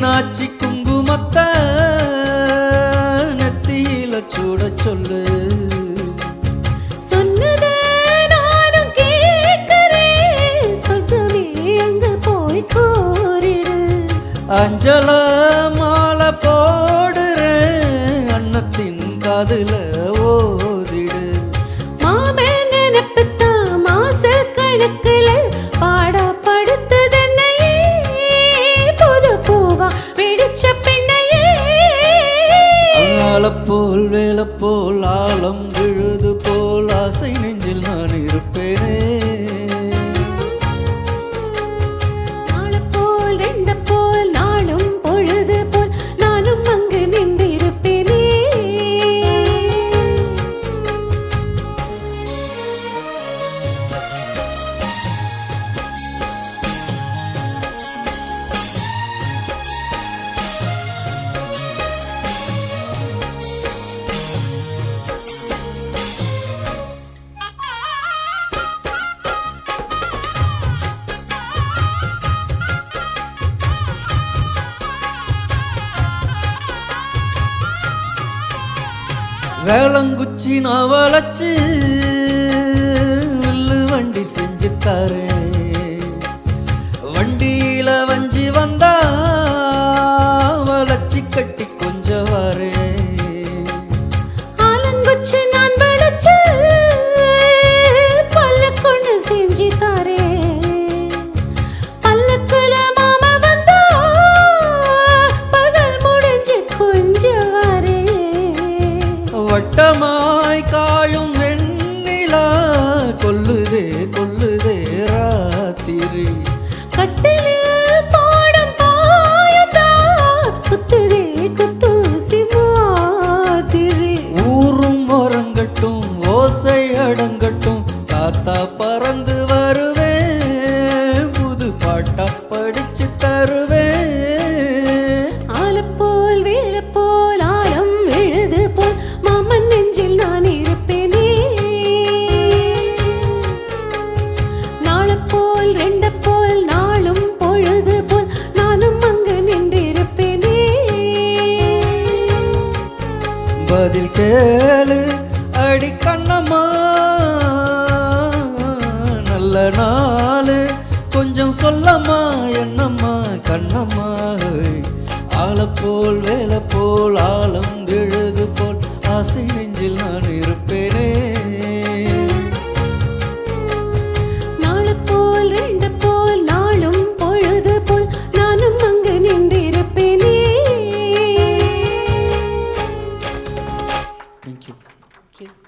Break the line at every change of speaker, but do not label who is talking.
மீனாட்சி குங்குமத்தை நெத்தியில சூட சொல்லு.
சொன்னதை நானும் கேட்கிறேன், சொர்க்கமே அங்க போய் கூறிடு.
அஞ்சல மாலை போடுறேன், அன்னத்தின் காதுல ஓதிடு.
மாமே நினைப்புத்தான் மாச கணக்குல பாடா படுத்ததென்னையே, புது பூவா வெடிச்ச பெண்ணையே.
ஆளப்போல் வேலப்போல் ஆழம் விழுது போல் ஆசை நெஞ்சில் நான் இருப்பேனே.
நாளப்போல் ரெண்ட போல் நாளும் பொழுது போல் நானும் அங்கு நின்றிருப்பேனே.
வேளங்குச்சி நான் வளைச்சு வில்லு வண்டி செஞ்சு தரேன். வண்டியில வஞ்சி வந்தா வளைச்சி கட்டி கொஞ்சம் வரேன்.
ஆலங்குச்சி நான் வளைச்சு பல்லக்கொண்டு செஞ்சு தரேன். பல்லக்குல மாமா வந்தா பகல் முடிஞ்சு கொஞ்சம் வரேன்.
வட்டமாய் காயும் வெண்ணிலா கொல்லுதே கொல்லுதே ராத்திரி.
கட்டிலில் பாடும் பாயந்தா குத்துதே குத்தூசி மாதிரி.
ஊரும் ஒரங்கட்டும் ஓசை அடங்கட்டும், காத்தா பறந்து வருவேன், புது பாட்டா படிச்சு தருவேன்.
ஆலப்போல் வேலப்போல் ஆலம் விழுது போல் மாமன் நெஞ்சில் நான் இருப்பேனே. நாளப்போல் ரெண்ட போல் நாளும் பொழுது போல் நானும் அங்கு நின்றிருப்பேனே.
பதில் கேளு அடி கண்ணம்மா, நல்ல நாளு கொஞ்சம் சொல்லம்மா என்னம்மா கண்ணம்மா. ஆளப்போல் வேலை போல் ஆழம் விழுது போல் ஆசை நெஞ்சில் நான் இருப்பேனே.
நாளப்போல் ரெண்ட போல் நாளும் பொழுது போல் நானும் அங்கு நின்றிருப்பேனே.
Thank you.
Thank you.